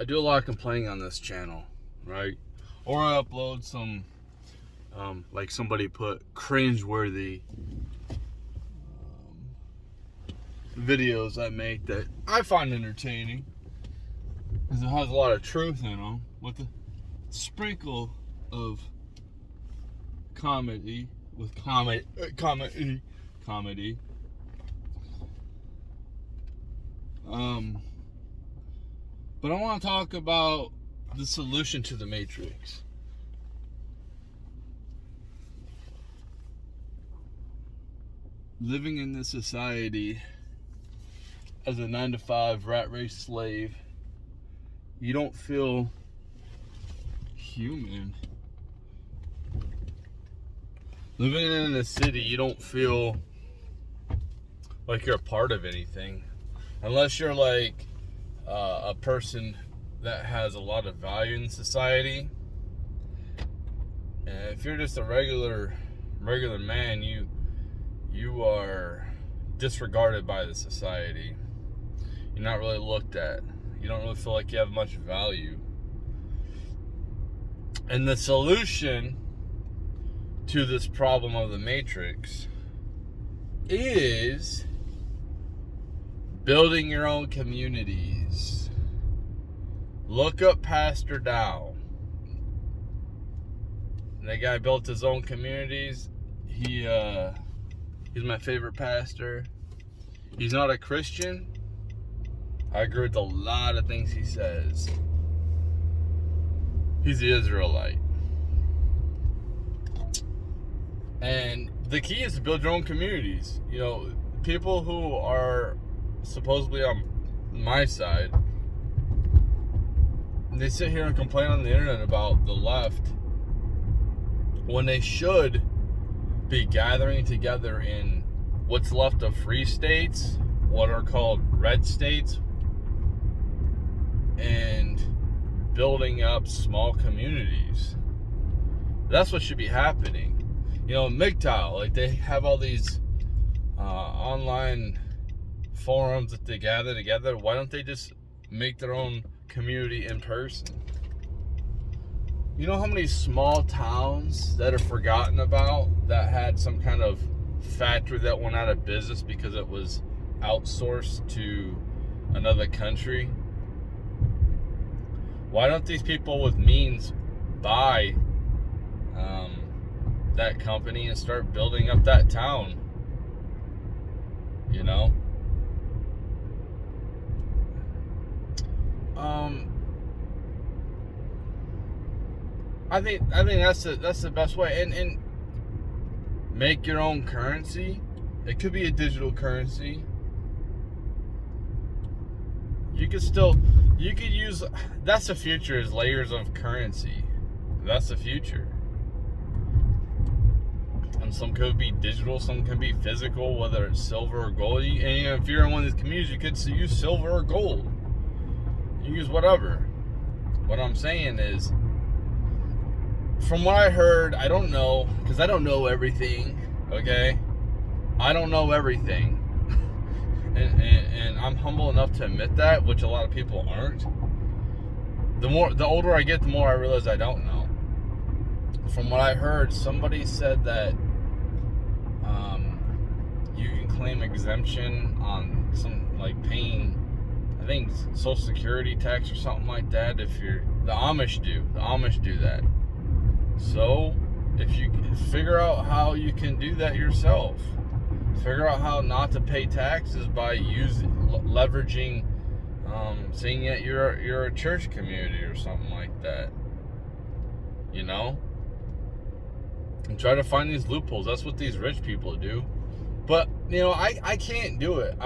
I do a lot of complaining on this channel, right? Or I upload some, like somebody put cringeworthy videos I make that I find entertaining because it has a lot of truth in them with a sprinkle of comedy with comedy. But I want to talk about the solution to the Matrix. Living in this society as a 9-to-5 rat race slave, you don't feel human. Living in a city, you don't feel like you're a part of anything. Unless you're like a person that has a lot of value in society. And if you're just a regular man, you are disregarded by the society. You're not really looked at. You don't really feel like you have much value. And the solution to this problem of the Matrix is building your own communities. Look up Pastor Dow. That guy built his own communities. He's my favorite pastor. He's not a Christian. I agree with a lot of things he says. He's the Israelite. And the key is to build your own communities. You know, people who are supposedly on my side, they sit here and complain on the internet about the left when they should be gathering together in what's left of free states, what are called red states, and building up small communities. That's what should be happening. You know, MGTOW, like they have all these online forums that they gather together. Why don't they just make their own community in person? You know how many small towns that are forgotten about that had some kind of factory that went out of business because it was outsourced to another country? Why don't these people with means buy that company and start building up that town? You know? I think that's the best way, and make your own currency. It could be a digital currency. You could use. That's the future, is layers of currency. That's the future. And some could be digital, some can be physical, whether it's silver or gold. And you know, if you're in one of these communities, you could use silver or gold. You use whatever. What I'm saying is, from what I heard, I don't know, because I don't know everything, okay? I don't know everything. and I'm humble enough to admit that, which a lot of people aren't. The older I get, the more I realize I don't know. From what I heard, somebody said that you can claim exemption on some, like, paying, I think, Social Security tax or something like that. If you're, the Amish do that. So if you figure out how you can do that yourself, figure out how not to pay taxes by leveraging, saying that you're a church community or something like that, you know, and try to find these loopholes. That's what these rich people do. But you know, I can't do it.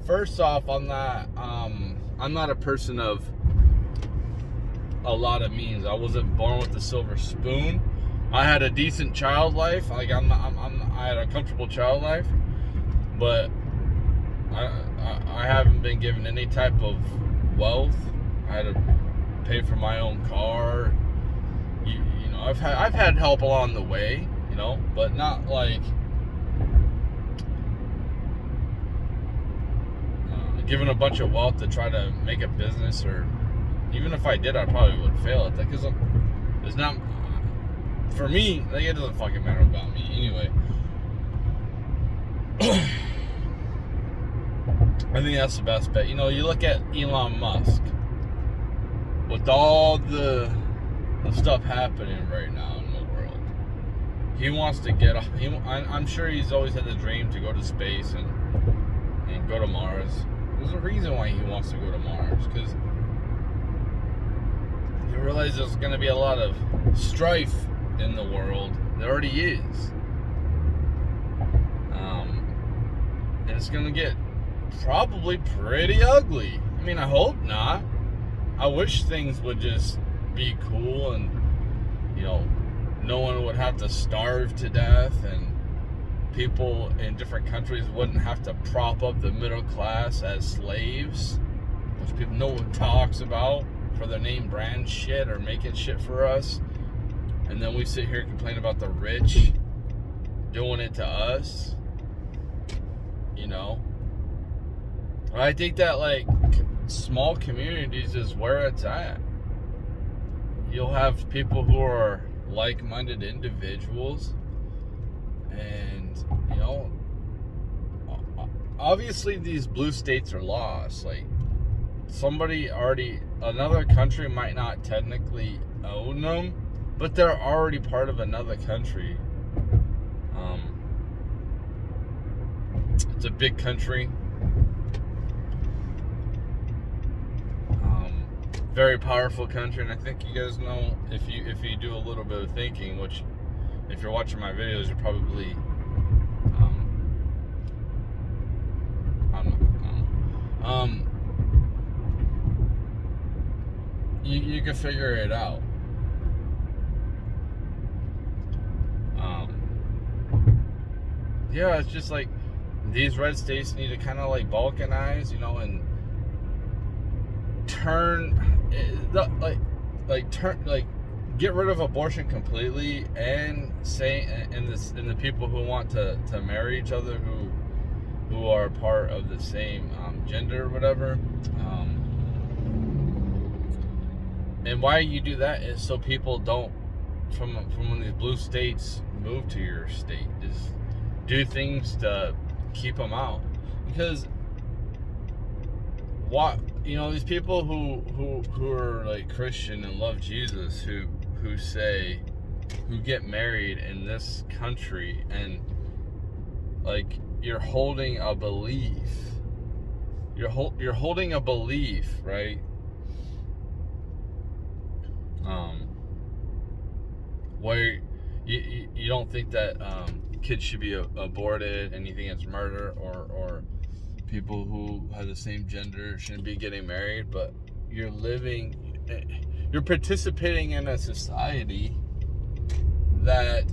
First off, I'm not a person of a lot of means. I wasn't born with a silver spoon. I had a decent child life. Like I had a comfortable child life, but I haven't been given any type of wealth. I had to pay for my own car. You know, I've had help along the way, you know, but not like given a bunch of wealth to try to make a business, or even if I did, I probably would fail at that, because it's not, for me, like, it doesn't fucking matter about me anyway. I think that's the best bet. You know, you look at Elon Musk, with all the stuff happening right now in the world, he wants to get, I'm sure he's always had the dream to go to space and go to Mars. There's a reason why he wants to go to Mars, because he realizes there's going to be a lot of strife in the world. There already is. And it's going to get probably pretty ugly. I mean, I hope not. I wish things would just be cool, and, you know, no one would have to starve to death, and people in different countries wouldn't have to prop up the middle class as slaves, which people no one talks about for their name brand shit or making shit for us. And then we sit here and complain about the rich doing it to us. You know? I think that, like, small communities is where it's at. You'll have people who are like-minded individuals, and, you know, obviously these blue states are lost. Like, another country might not technically own them, but they're already part of another country. It's a big country. Very powerful country, and I think you guys know, if you do a little bit of thinking, which, if you're watching my videos, you're probably you can figure it out. Yeah, it's just like these red states need to kind of like balkanize, you know, and get rid of abortion completely, and the people who want to marry each other, who are part of the same gender or whatever. And why you do that is so people don't, from one of these blue states, move to your state. Just do things to keep them out. Because you know, these people who are like Christian and love Jesus, who get married in this country, and like, you're holding a belief. You're holding a belief, right? Where you don't think that kids should be aborted, and you think it's murder, or people who have the same gender shouldn't be getting married, but you're participating in a society that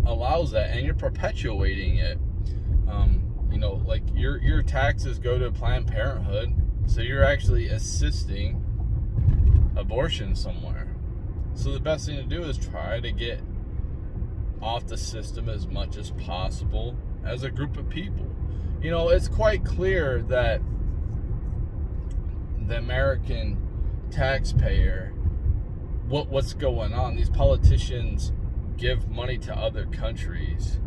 allows that, and you're perpetuating it. You know, like, your taxes go to Planned Parenthood, so you're actually assisting abortion somewhere. So the best thing to do is try to get off the system as much as possible as a group of people. You know, it's quite clear that the American taxpayer, what's going on, these politicians give money to other countries,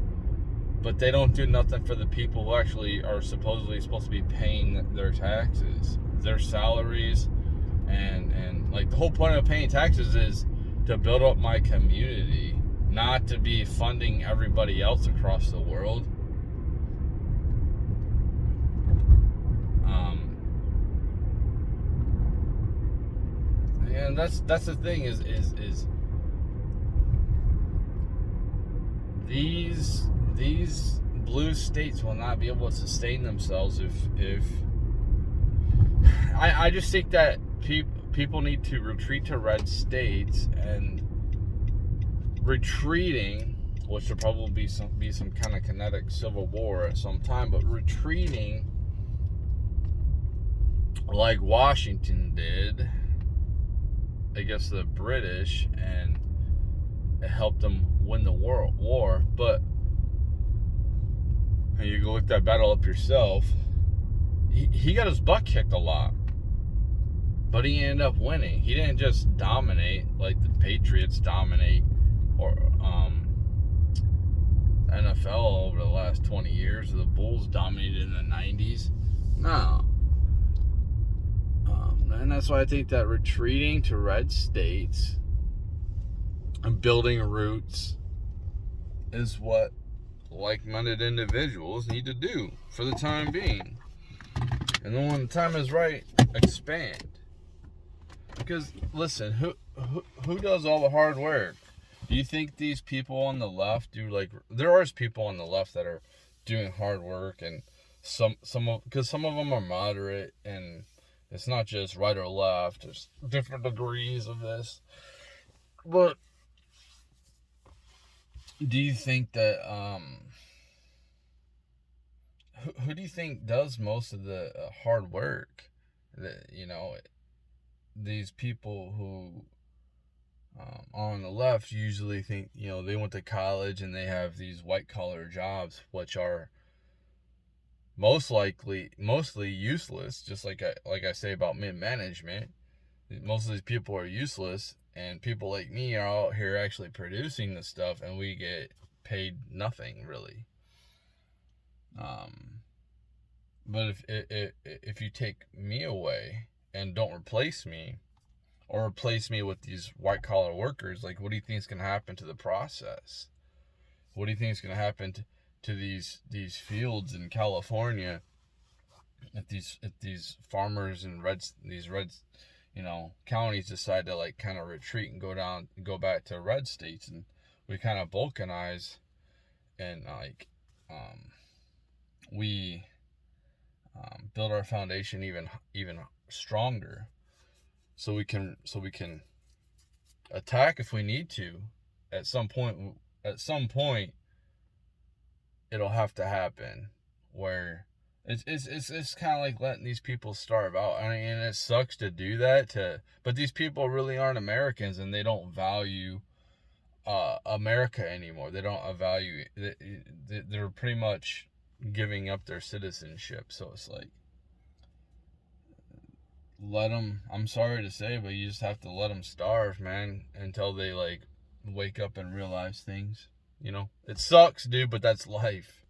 but they don't do nothing for the people who actually are supposedly supposed to be paying their taxes, their salaries, and like, the whole point of paying taxes is to build up my community, not to be funding everybody else across the world. And that's the thing is these blue states will not be able to sustain themselves if I just think that people need to retreat to red states, and retreating, which will probably be some kind of kinetic civil war at some time, but retreating like Washington did against the British, and it helped them win the war. But you can look that battle up yourself. he got his butt kicked a lot, but he ended up winning. He didn't just dominate like the Patriots dominate, or NFL over the last 20 years, or the Bulls dominated in the 90s. No. And that's why I think that retreating to red states and building roots is what like-minded individuals need to do for the time being. And then when the time is right, expand. Because listen, who does all the hard work? Do you think these people on the left do like? There are people on the left that are doing hard work, and because some of them are moderate, and it's not just right or left. There's different degrees of this. But do you think that who do you think does most of the hard work? That, you know, these people who on the left usually think, you know, they went to college and they have these white collar jobs, which are mostly useless. Just like I say about mid management, most of these people are useless, and people like me are out here actually producing the stuff, and we get paid nothing really. But if you take me away and don't replace me, or replace me with these white collar workers, like, what do you think is going to happen to the process? What do you think is going to happen to these fields in California if these farmers in these red, you know, counties decide to like kind of retreat and go back to red states, and we kind of balkanize, and like we build our foundation even stronger, so we can attack if we need to. At some point it'll have to happen, where it's kind of like letting these people starve out. I mean, and it sucks to do that but these people really aren't Americans, and they don't value America anymore. They don't value. They're pretty much giving up their citizenship. So it's like, let them. I'm sorry to say, but you just have to let them starve, man, until they like wake up and realize things. You know, it sucks, dude, but that's life.